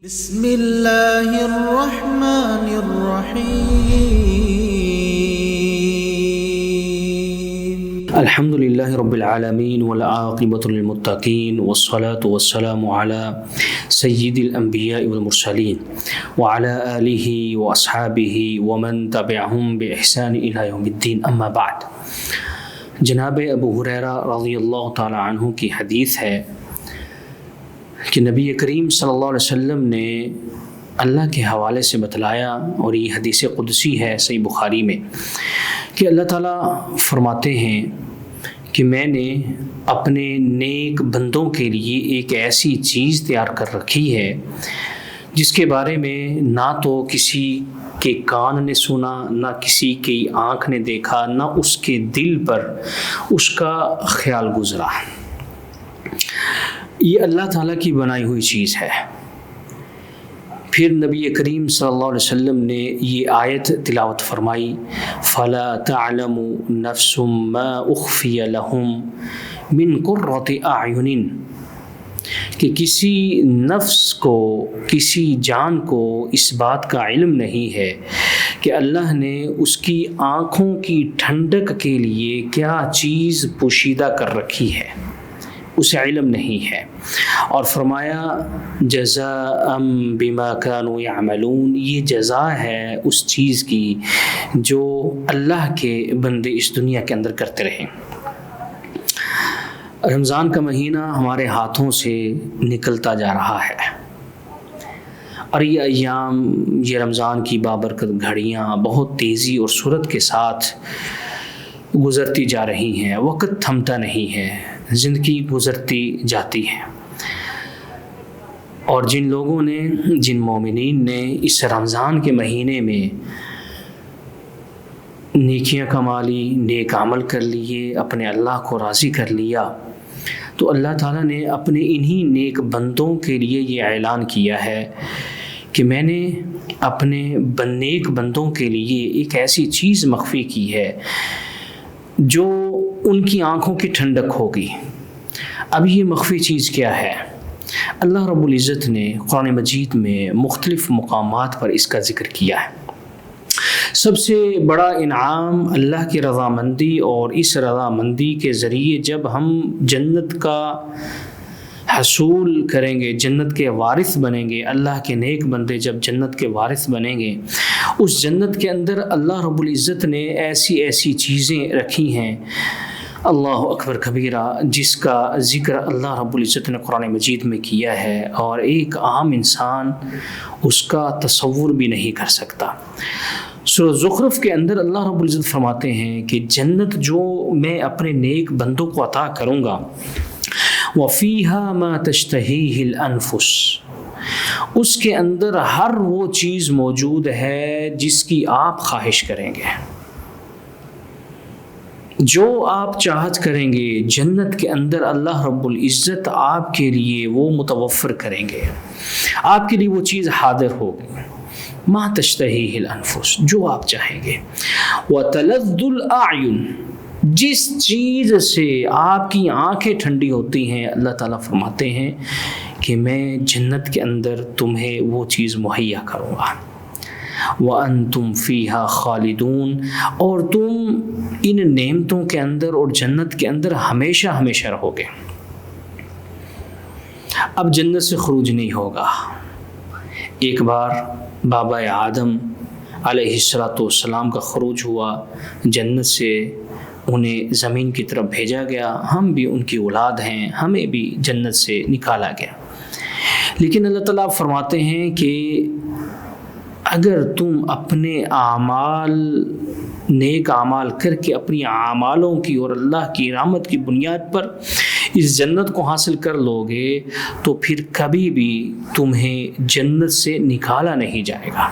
بسم اللہ الرحمن الرحیم الحمد للہ رب العالمین والعاقبۃ للمتقین والصلاة والسلام علی سید الانبیاء والمرسلین وعلی آلہ واصحابہ ومن تبعہم بإحسان الی یوم الدین، اما بعد۔ جناب ابو ہریرہ رضی اللہ تعالی عنہ کی حدیث ہے کہ نبی کریم صلی اللہ علیہ وسلم نے اللہ کے حوالے سے بتلایا، اور یہ حدیث قدسی ہے صحیح بخاری میں، کہ اللہ تعالیٰ فرماتے ہیں کہ میں نے اپنے نیک بندوں کے لیے ایک ایسی چیز تیار کر رکھی ہے جس کے بارے میں نہ تو کسی کے کان نے سنا، نہ کسی کی آنکھ نے دیکھا، نہ اس کے دل پر اس کا خیال گزرا۔ یہ اللہ تعالیٰ کی بنائی ہوئی چیز ہے۔ پھر نبی کریم صلی اللہ علیہ وسلم نے یہ آیت تلاوت فرمائی، فَلَا تَعْلَمُ نَفْسٌ مَا أُخْفِيَ لَهُم مِّن قُرَّةِ أَعْيُنٍ، کہ کسی نفس کو، کسی جان کو اس بات کا علم نہیں ہے کہ اللہ نے اس کی آنکھوں کی ٹھنڈک کے لیے کیا چیز پوشیدہ کر رکھی ہے، اسے علم نہیں ہے۔ اور فرمایا جزاء بما كانوا يعملون، یہ جزا ہے اس چیز کی جو اللہ کے بندے اس دنیا کے اندر کرتے رہے۔ رمضان کا مہینہ ہمارے ہاتھوں سے نکلتا جا رہا ہے، اور یہ ایام، یہ رمضان کی بابرکت گھڑیاں بہت تیزی اور سرعت کے ساتھ گزرتی جا رہی ہیں۔ وقت تھمتا نہیں ہے، زندگی گزرتی جاتی ہے، اور جن لوگوں نے، جن مومنین نے اس رمضان کے مہینے میں نیکیاں کما لی، نیک عمل کر لیے، اپنے اللہ کو راضی کر لیا، تو اللہ تعالیٰ نے اپنے انہی نیک بندوں کے لیے یہ اعلان کیا ہے کہ میں نے اپنے نیک بندوں کے لیے ایک ایسی چیز مخفی کی ہے جو ان کی آنکھوں کی ٹھنڈک ہوگی۔ اب یہ مخفی چیز کیا ہے؟ اللہ رب العزت نے قرآن مجید میں مختلف مقامات پر اس کا ذکر کیا ہے۔ سب سے بڑا انعام اللہ کی رضامندی، اور اس رضامندی کے ذریعے جب ہم جنت کا حصول کریں گے، جنت کے وارث بنیں گے، اللہ کے نیک بندے جب جنت کے وارث بنیں گے، اس جنت کے اندر اللہ رب العزت نے ایسی ایسی چیزیں رکھی ہیں، اللہ اکبر کبیرہ، جس کا ذکر اللہ رب العزت نے قرآن مجید میں کیا ہے، اور ایک عام انسان اس کا تصور بھی نہیں کر سکتا۔ سورہ زخرف کے اندر اللہ رب العزت فرماتے ہیں کہ جنت جو میں اپنے نیک بندوں کو عطا کروں گا، وَفِيهَا مَا تَشْتَهِيهِ الْأَنفُسُ، اس کے اندر ہر وہ چیز موجود ہے جس کی آپ خواہش کریں گے، جو آپ چاہت کریں گے جنت کے اندر اللہ رب العزت آپ کے لیے وہ متوفر کریں گے، آپ کے لیے وہ چیز حاضر ہوگی۔ ما تشتہیہ الانفس، جو آپ چاہیں گے۔ وتلذ الاعین، جس چیز سے آپ کی آنکھیں ٹھنڈی ہوتی ہیں، اللہ تعالیٰ فرماتے ہیں کہ میں جنت کے اندر تمہیں وہ چیز مہیا کروں گا۔ وَأَنْتُمْ فِيهَا خَالِدُونَ، اور تم ان نعمتوں کے اندر اور جنت کے اندر ہمیشہ ہمیشہ رہو گے۔ اب جنت سے خروج نہیں ہوگا۔ ایک بار بابا آدم علیہ السلام کا خروج ہوا جنت سے، انہیں زمین کی طرف بھیجا گیا، ہم بھی ان کی اولاد ہیں، ہمیں بھی جنت سے نکالا گیا۔ لیکن اللہ تعالیٰ فرماتے ہیں کہ اگر تم اپنے اعمال، نیک اعمال کر کے اپنی اعمالوں کی اور اللہ کی رحمت کی بنیاد پر اس جنت کو حاصل کر لو گے، تو پھر کبھی بھی تمہیں جنت سے نکالا نہیں جائے گا۔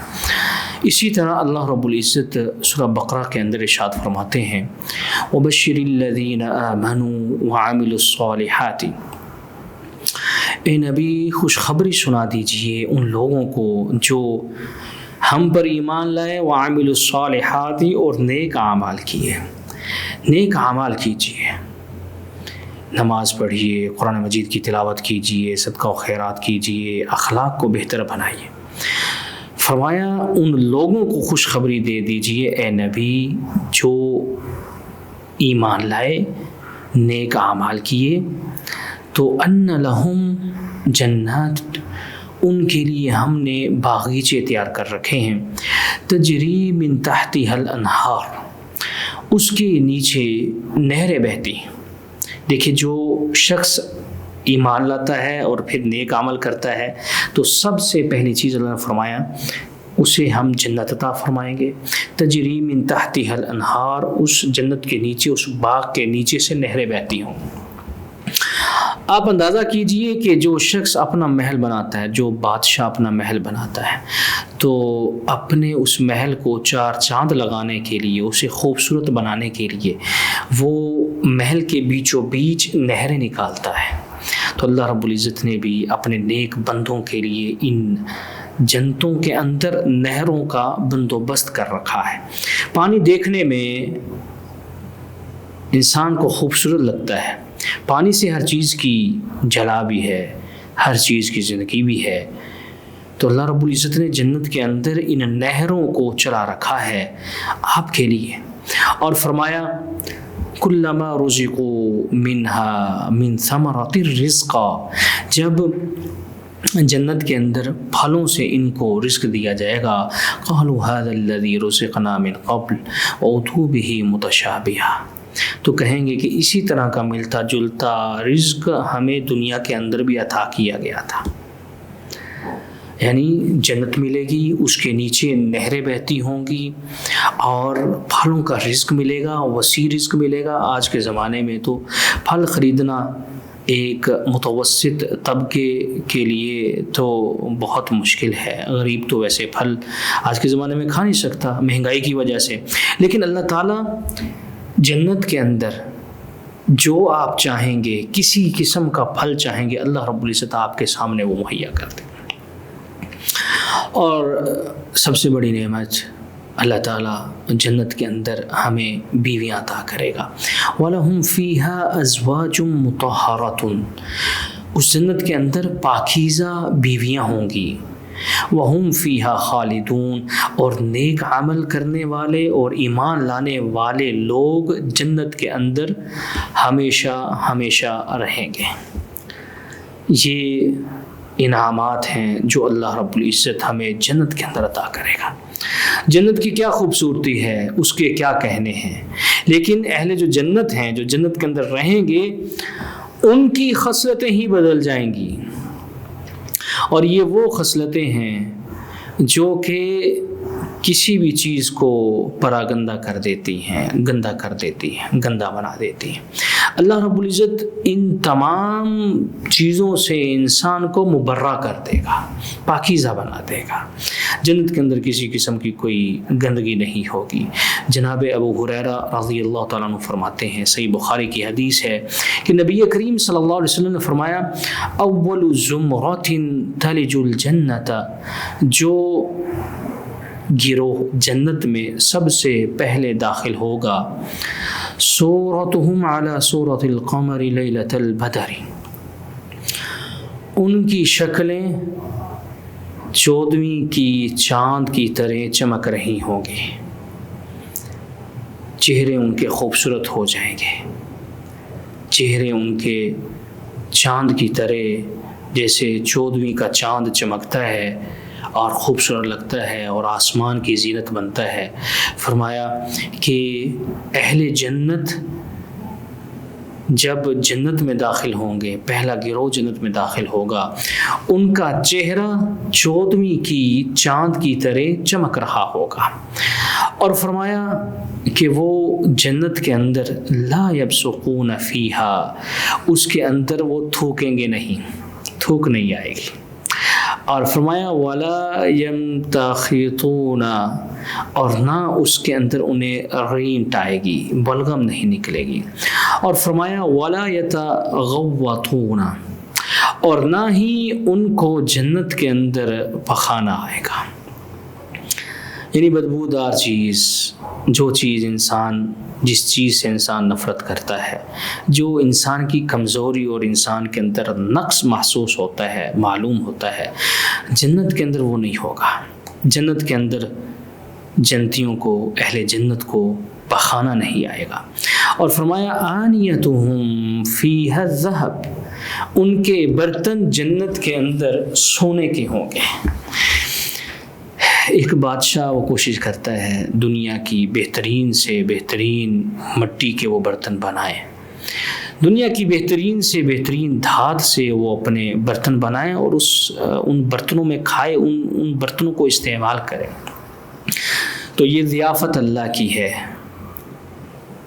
اسی طرح اللہ رب العزت سورہ بقرہ کے اندر ارشاد فرماتے ہیں، وَبَشِّرِ الَّذِينَ آمَنُوا وَعَمِلُوا الصَّالِحَاتِ، اے نبی خوشخبری سنا دیجئے ان لوگوں کو جو ہم پر ایمان لائے، وَعَمِلُوا الصَّالِحَاتِ، اور نیک اعمال کیے۔ نیک اعمال کیجیے۔ نماز پڑھیے، قرآن مجید کی تلاوت کیجیے، صدقہ و خیرات کیجیے، اخلاق کو بہتر بنائیے۔ فرمایا ان لوگوں کو خوشخبری دے دیجیے اے نبی جو ایمان لائے، نیک اعمال کیے، تو ان لہم جنات، ان کے لیے ہم نے باغیچے تیار کر رکھے ہیں، تجری من تحتها الانہار، اس کے نیچے نہریں بہتی ہیں۔ دیکھیں جو شخص ایمان لاتا ہے اور پھر نیک عمل کرتا ہے تو سب سے پہلی چیز اللہ نے فرمایا اسے ہم جنت عطا فرمائیں گے، تجری من تحتها الانہار، اس جنت کے نیچے، اس باغ کے نیچے سے نہریں بہتی ہوں۔ آپ اندازہ کیجئے کہ جو شخص اپنا محل بناتا ہے، جو بادشاہ اپنا محل بناتا ہے، تو اپنے اس محل کو چار چاند لگانے کے لیے، اسے خوبصورت بنانے کے لیے وہ محل کے بیچوں بیچ نہریں نکالتا ہے۔ تو اللہ رب العزت نے بھی اپنے نیک بندوں کے لیے ان جنتوں کے اندر نہروں کا بندوبست کر رکھا ہے۔ پانی دیکھنے میں انسان کو خوبصورت لگتا ہے، پانی سے ہر چیز کی جلا بھی ہے، ہر چیز کی زندگی بھی ہے۔ تو اللہ رب العزت نے جنت کے اندر ان نہروں کو چلا رکھا ہے آپ کے لیے، اور فرمایا کلما رزقوا منها من ثمرۃ الرزق، جب جنت کے اندر پھلوں سے ان کو رزق دیا جائے گا، قالوا هذا الذي رزقنا من قبل واتوا به متشابها، تو کہیں گے کہ اسی طرح کا ملتا جلتا رزق ہمیں دنیا کے اندر بھی عطا کیا گیا تھا۔ یعنی جنت ملے گی، اس کے نیچے نہریں بہتی ہوں گی، اور پھلوں کا رزق ملے گا، وسیع رزق ملے گا۔ آج کے زمانے میں تو پھل خریدنا ایک متوسط طبقے کے لیے تو بہت مشکل ہے، غریب تو ویسے پھل آج کے زمانے میں کھا نہیں سکتا مہنگائی کی وجہ سے، لیکن اللہ تعالیٰ جنت کے اندر جو آپ چاہیں گے، کسی قسم کا پھل چاہیں گے، اللہ رب العزت آپ کے سامنے وہ مہیا کر دے۔ اور سب سے بڑی نعمت اللہ تعالیٰ جنت کے اندر ہمیں بیویاں عطا کرے گا۔ وَلَهُمْ فِيهَا أَزْوَاجٌ مُطَهَّرَةٌ، اس جنت کے اندر پاکیزہ بیویاں ہوں گی۔ وَهُمْ فِيهَا خَالِدُونَ، اور نیک عمل کرنے والے اور ایمان لانے والے لوگ جنت کے اندر ہمیشہ ہمیشہ رہیں گے۔ یہ انعامات ہیں جو اللہ رب العزت ہمیں جنت کے اندر عطا کرے گا۔ جنت کی کیا خوبصورتی ہے، اس کے کیا کہنے ہیں، لیکن اہل جو جنت ہیں، جو جنت کے اندر رہیں گے، ان کی خصلتیں ہی بدل جائیں گی، اور یہ وہ خصلتیں ہیں جو کہ کسی بھی چیز کو پراگندہ کر دیتی ہیں، گندہ کر دیتی ہیں، گندہ بنا دیتی ہیں۔ اللہ رب العزت ان تمام چیزوں سے انسان کو مبرہ کر دے گا، پاکیزہ بنا دے گا۔ جنت کے اندر کسی قسم کی کوئی گندگی نہیں ہوگی۔ جناب ابو ہریرہ رضی اللہ تعالیٰ عنہ فرماتے ہیں، صحیح بخاری کی حدیث ہے کہ نبی کریم صلی اللہ علیہ وسلم نے فرمایا اول زمرۃ تلج الجنۃ، جو گروہ جنت میں سب سے پہلے داخل ہوگا، صورتهم علی صورت القمر لیلۃ البدر، ان کی شکلیں 14ویں کی چاند کی طرح چمک رہی ہوں گی، چہرے ان کے خوبصورت ہو جائیں گے، چہرے ان کے چاند کی طرح جیسے 14ویں کا چاند چمکتا ہے اور خوبصورت لگتا ہے اور آسمان کی زینت بنتا ہے۔ فرمایا کہ اہل جنت جب جنت میں داخل ہوں گے، پہلا گروہ جنت میں داخل ہوگا، ان کا چہرہ 14ویں کی چاند کی طرح چمک رہا ہوگا، اور فرمایا کہ وہ جنت کے اندر لا یبصقون فیہا، اس کے اندر وہ تھوکیں گے نہیں، تھوک نہیں آئے گی، اور فرمایا وَلَا يَمْتَخِطُونَ، اور نہ اس کے اندر انہیں رینٹ آئے گی، بلغم نہیں نکلے گی، اور فرمایا وَلَا يَتَغَوَّطُونَ، اور نہ ہی ان کو جنت کے اندر پخانا آئے گا۔ یعنی بدبودار چیز، جو چیز جس چیز سے انسان نفرت کرتا ہے، جو انسان کی کمزوری اور انسان کے اندر نقص محسوس ہوتا ہے، معلوم ہوتا ہے، جنت کے اندر وہ نہیں ہوگا۔ جنت کے اندر جنتیوں کو، اہل جنت کو بخانہ نہیں آئے گا۔ اور فرمایا آنیتہم فیہا الذہب، ان کے برتن جنت کے اندر سونے کے ہوں گے۔ ایک بادشاہ وہ کوشش کرتا ہے دنیا کی بہترین سے بہترین مٹی کے وہ برتن بنائے، دنیا کی بہترین سے بہترین دھات سے وہ اپنے برتن بنائیں اور ان برتنوں میں کھائے، ان برتنوں کو استعمال کرے۔ تو یہ ضیافت اللہ کی ہے۔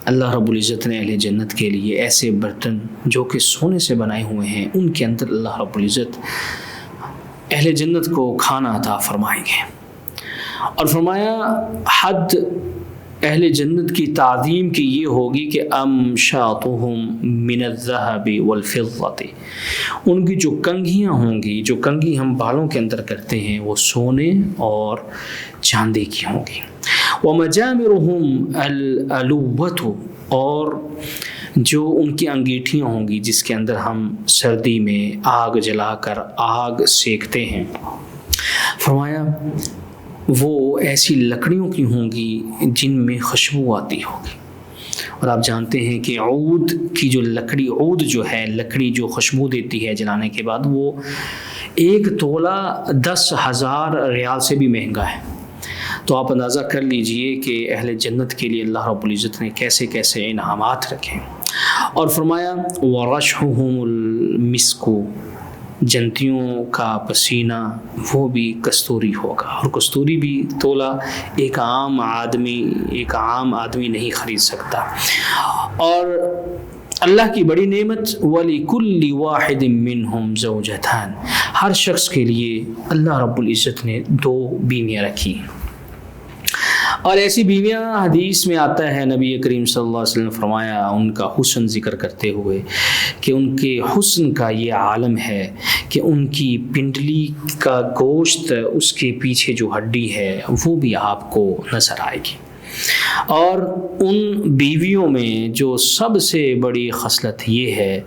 اللہ رب العزت نے اہل جنت کے لیے ایسے برتن جو کہ سونے سے بنائے ہوئے ہیں، ان کے اندر اللہ رب العزت اہل جنت کو کھانا عطا فرمائیں گے۔ اور فرمایا حد اہل جنت کی تعظیم کی یہ ہوگی کہ امشاطہم من الذہب والفضۃ، ان کی جو کنگھیاں ہوں گی، جو کنگھی ہم بالوں کے اندر کرتے ہیں، وہ سونے اور چاندی کی ہوں گی۔ ومجامرہم الالوۃ، اور جو ان کی انگیٹھیاں ہوں گی جس کے اندر ہم سردی میں آگ جلا کر آگ سیکتے ہیں، فرمایا وہ ایسی لکڑیوں کی ہوں گی جن میں خوشبو آتی ہوگی۔ اور آپ جانتے ہیں کہ عود کی جو لکڑی، عود جو ہے لکڑی جو خوشبو دیتی ہے جلانے کے بعد، وہ 1 تولہ 10,000 ریال سے بھی مہنگا ہے۔ تو آپ اندازہ کر لیجئے کہ اہل جنت کے لیے اللہ رب العزت نے کیسے کیسے انعامات رکھے۔ اور فرمایا وَرَشْحُهُمُ الْمِسْكُ، جنتیوں کا پسینہ وہ بھی کستوری ہوگا، اور کستوری بھی تولہ ایک عام آدمی نہیں خرید سکتا۔ اور اللہ کی بڑی نعمت وَلِكُلِّ وَاحِدٍ مِّنْهُمْ زَوْجَتَانِ، ہر شخص کے لیے اللہ رب العزت نے 2 بیویاں رکھی۔ اور ایسی بیویاں حدیث میں آتا ہے، نبی کریم صلی اللہ علیہ وسلم فرمایا ان کا حسن ذکر کرتے ہوئے کہ ان کے حسن کا یہ عالم ہے کہ ان کی پنڈلی کا گوشت، اس کے پیچھے جو ہڈی ہے وہ بھی آپ کو نظر آئے گی۔ اور ان بیویوں میں جو سب سے بڑی خصلت یہ ہے،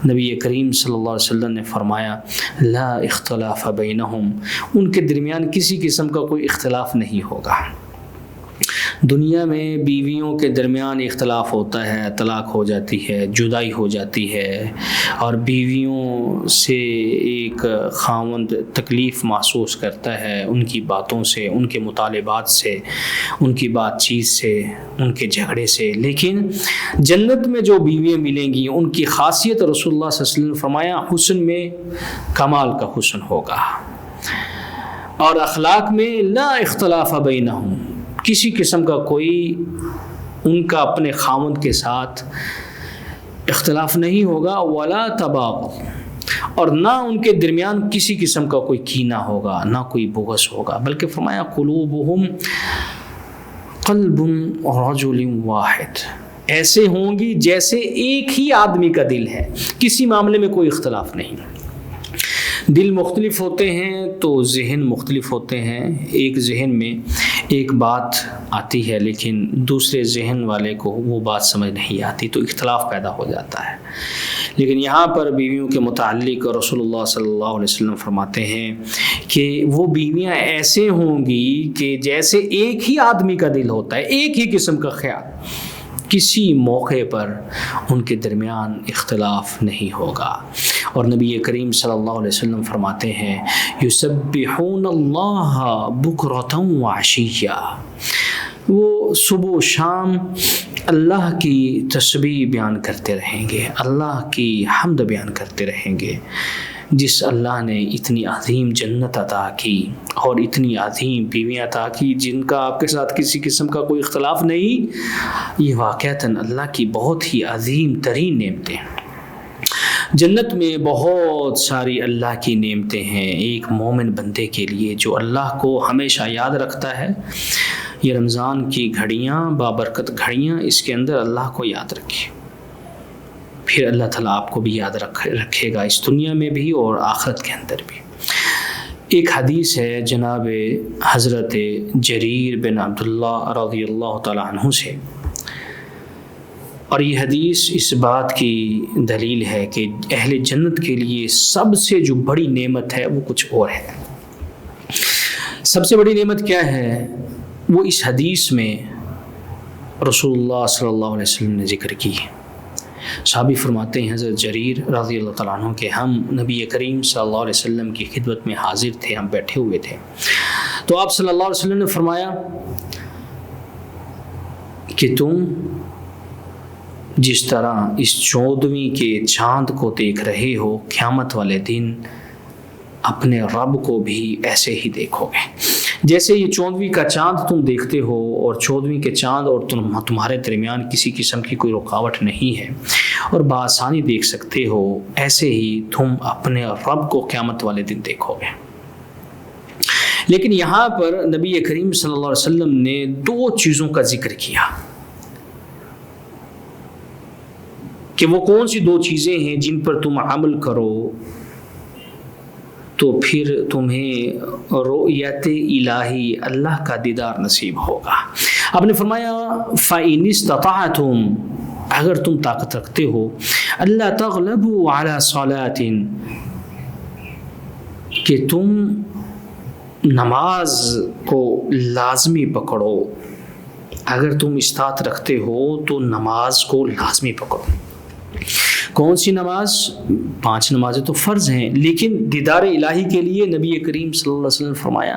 نبی کریم صلی اللہ علیہ وسلم نے فرمایا لا اختلاف بینہم، ان کے درمیان کسی قسم کا کوئی اختلاف نہیں ہوگا۔ دنیا میں بیویوں کے درمیان اختلاف ہوتا ہے، طلاق ہو جاتی ہے، جدائی ہو جاتی ہے، اور بیویوں سے ایک خاوند تکلیف محسوس کرتا ہے ان کی باتوں سے، ان کے مطالبات سے، ان کی بات چیت سے، ان کے جھگڑے سے۔ لیکن جنت میں جو بیویاں ملیں گی ان کی خاصیت رسول اللہ صلی اللہ علیہ وسلم نے فرمایا حسن میں کمال کا حسن ہوگا، اور اخلاق میں لا اختلاف بینہم، کسی قسم کا کوئی ان کا اپنے خاوند کے ساتھ اختلاف نہیں ہوگا، ولا تباغض، اور نہ ان کے درمیان کسی قسم کا کوئی کینہ ہوگا، نہ کوئی بغض ہوگا، بلکہ فرمایا قلوبہم قلب رجل واحد، ایسے ہوں گی جیسے ایک ہی آدمی کا دل ہے، کسی معاملے میں کوئی اختلاف نہیں۔ دل مختلف ہوتے ہیں تو ذہن مختلف ہوتے ہیں، ایک ذہن میں ایک بات آتی ہے لیکن دوسرے ذہن والے کو وہ بات سمجھ نہیں آتی، تو اختلاف پیدا ہو جاتا ہے۔ لیکن یہاں پر بیویوں کے متعلق رسول اللہ صلی اللہ علیہ وسلم فرماتے ہیں کہ وہ بیویاں ایسے ہوں گی کہ جیسے ایک ہی آدمی کا دل ہوتا ہے، ایک ہی قسم کا خیال، کسی موقع پر ان کے درمیان اختلاف نہیں ہوگا۔ اور نبی کریم صلی اللہ علیہ وسلم فرماتے ہیں یسبحون اللہ بکرۃ وعشیہ، وہ صبح و شام اللہ کی تسبیح بیان کرتے رہیں گے، اللہ کی حمد بیان کرتے رہیں گے۔ جس اللہ نے اتنی عظیم جنت عطا کی اور اتنی عظیم بیویاں عطا کی جن کا آپ کے ساتھ کسی قسم کا کوئی اختلاف نہیں، یہ واقعتاً اللہ کی بہت ہی عظیم ترین نعمتیں ہیں۔ جنت میں بہت ساری اللہ کی نعمتیں ہیں ایک مومن بندے کے لیے جو اللہ کو ہمیشہ یاد رکھتا ہے۔ یہ رمضان کی گھڑیاں، بابرکت گھڑیاں، اس کے اندر اللہ کو یاد رکھیں، پھر اللہ تعالیٰ آپ کو بھی یاد رکھے گا، اس دنیا میں بھی اور آخرت کے اندر بھی۔ ایک حدیث ہے جناب حضرت جریر بن عبداللہ رضی اللہ تعالیٰ عنہ سے، اور یہ حدیث اس بات کی دلیل ہے کہ اہل جنت کے لیے سب سے جو بڑی نعمت ہے وہ کچھ اور ہے۔ سب سے بڑی نعمت کیا ہے؟ وہ اس حدیث میں رسول اللہ صلی اللہ علیہ وسلم نے ذکر کی ہے۔ صحابی فرماتے ہیں حضرت جریر رضی اللہ تعالیٰ عنہ کہ ہم نبی کریم صلی اللہ علیہ وسلم کی خدمت میں حاضر تھے، ہم بیٹھے ہوئے تھے، تو آپ صلی اللہ علیہ وسلم نے فرمایا کہ تم جس طرح اس 14ویں کے چاند کو دیکھ رہے ہو، قیامت والے دن اپنے رب کو بھی ایسے ہی دیکھو گے۔ جیسے یہ 14ویں کا چاند تم دیکھتے ہو اور 14ویں کے چاند اور تمہارے درمیان کسی قسم کی کوئی رکاوٹ نہیں ہے اور بآسانی دیکھ سکتے ہو، ایسے ہی تم اپنے رب کو قیامت والے دن دیکھو گے۔ لیکن یہاں پر نبی کریم صلی اللہ علیہ وسلم نے 2 چیزوں کا ذکر کیا کہ وہ کون سی 2 چیزیں ہیں جن پر تم عمل کرو تو پھر تمہیں رؤیت الہی، اللہ کا دیدار نصیب ہوگا۔ آپ نے فرمایا فَإِنِ اسْتَطَعْتُمْ، اگر تم طاقت رکھتے ہو، اللہ تغلبوا علی صلاۃ، کہ تم نماز کو لازمی پکڑو، اگر تم استطاعت رکھتے ہو تو نماز کو لازمی پکڑو۔ کون سی نماز؟ 5 نمازیں تو فرض ہیں، لیکن دیدار الہی کے لیے نبی کریم صلی اللہ علیہ وسلم نے فرمایا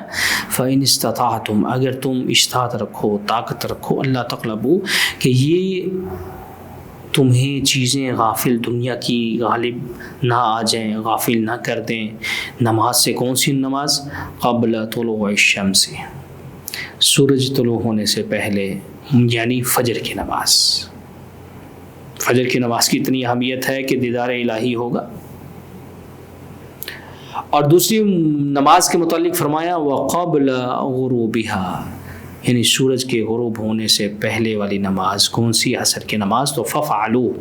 فَإِنِ اسْتَطَعْتُمْ، اگر تم استطاعت رکھو، طاقت رکھو، اللہ تغلبوا، کہ یہ تمہیں چیزیں غافل دنیا کی غالب نہ آ جائیں، غافل نہ کر دیں نماز سے۔ کون سی نماز؟ قبل طلوع الشمس، سورج طلوع ہونے سے پہلے، یعنی فجر کی نماز۔ فجر کی نماز کی اتنی اہمیت ہے کہ دیدار الہی ہوگا۔ اور دوسری نماز کے متعلق فرمایا وَقَبْلَ غُرُوبِهَا، یعنی سورج کے غروب ہونے سے پہلے والی نماز۔ کون سی؟ عصر کی نماز۔ تو فَفْعَلُوا،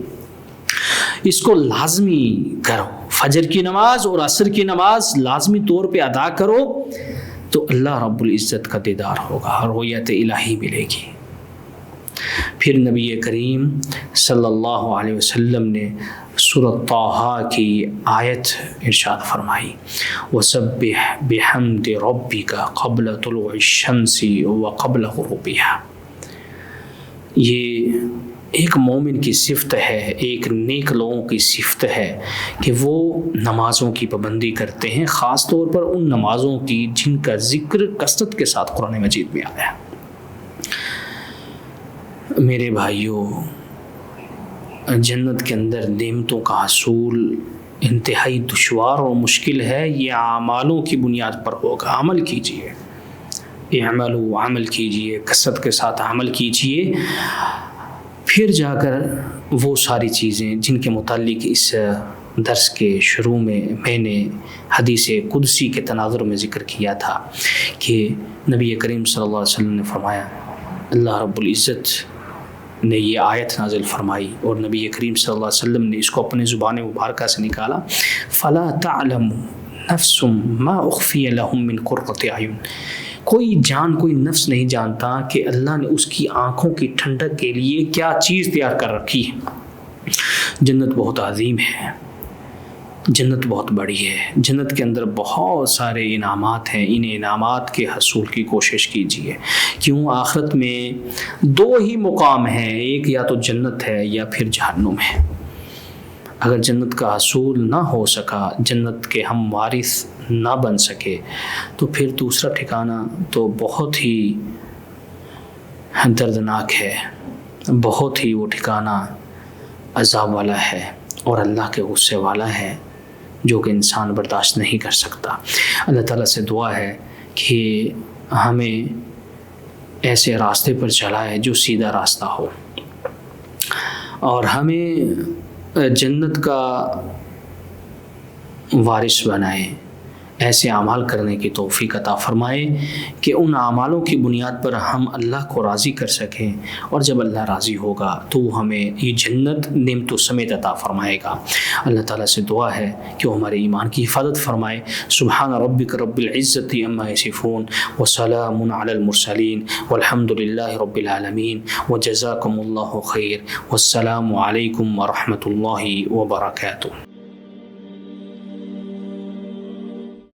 اس کو لازمی کرو، فجر کی نماز اور عصر کی نماز لازمی طور پہ ادا کرو تو اللہ رب العزت کا دیدار ہوگا، رؤیت الہی ملے گی۔ پھر نبی کریم صلی اللہ علیہ وسلم نے سورۃ طٰہٰ کی آیت ارشاد فرمائی وَسَبِّحْ بِحَمْدِ رَبِّكَ قَبْلَ طُلُوعِ الشَّمْسِ وَقَبْلَ غُرُوبِهَا۔ یہ ایک مومن کی صفت ہے، ایک نیک لوگوں کی صفت ہے کہ وہ نمازوں کی پابندی کرتے ہیں، خاص طور پر ان نمازوں کی جن کا ذکر کثرت کے ساتھ قرآن مجید میں آیا ہے۔ میرے بھائیوں، جنت کے اندر نعمتوں کا حصول انتہائی دشوار اور مشکل ہے، یہ اعمالوں کی بنیاد پر ہوگا۔ عمل کیجئے، اعملوا، عمل کیجئے، کثرت کے ساتھ عمل کیجئے، پھر جا کر وہ ساری چیزیں جن کے متعلق اس درس کے شروع میں نے حدیث قدسی کے تناظر میں ذکر کیا تھا کہ نبی کریم صلی اللہ علیہ وسلم نے فرمایا، اللہ رب العزت نے یہ آیت نازل فرمائی اور نبی کریم صلی اللہ علیہ وسلم نے اس کو اپنے زبان مبارکہ سے نکالا، فَلَا تَعْلَمُ نَفْسٌ مَا أُخْفِيَ لَهُم مِّن قُرَّةِ أَعْيُنٍ، کوئی جان، کوئی نفس نہیں جانتا کہ اللہ نے اس کی آنکھوں کی ٹھنڈک کے لیے کیا چیز تیار کر رکھی ہے۔ جنت بہت عظیم ہے، جنت بہت بڑی ہے، جنت کے اندر بہت سارے انعامات ہیں، ان انعامات کے حصول کی کوشش کیجیے۔ کیوں؟ آخرت میں 2 ہی مقام ہیں، ایک یا تو جنت ہے یا پھر جہنم ہے۔ اگر جنت کا حصول نہ ہو سکا، جنت کے ہم وارث نہ بن سکے، تو پھر دوسرا ٹھکانہ تو بہت ہی دردناک ہے، بہت ہی وہ ٹھکانہ عذاب والا ہے اور اللہ کے غصے والا ہے، جو کہ انسان برداشت نہیں کر سکتا۔ اللہ تعالیٰ سے دعا ہے کہ ہمیں ایسے راستے پر چلائے جو سیدھا راستہ ہو، اور ہمیں جنت کا وارث بنائے۔ ایسے اعمال کرنے کی توفیق عطا فرمائے کہ ان اعمالوں کی بنیاد پر ہم اللہ کو راضی کر سکیں، اور جب اللہ راضی ہوگا تو وہ ہمیں یہ جنت نعمتوں سمیت عطا فرمائے گا۔ اللہ تعالیٰ سے دعا ہے کہ وہ ہمارے ایمان کی حفاظت فرمائے۔ سبحان ربک رب العزت عما یصفون وسلام علی المرسلین والحمد للہ رب العالمین وجزاکم اللہ خیر والسلام علیکم ورحمۃ اللہ وبرکاتہ۔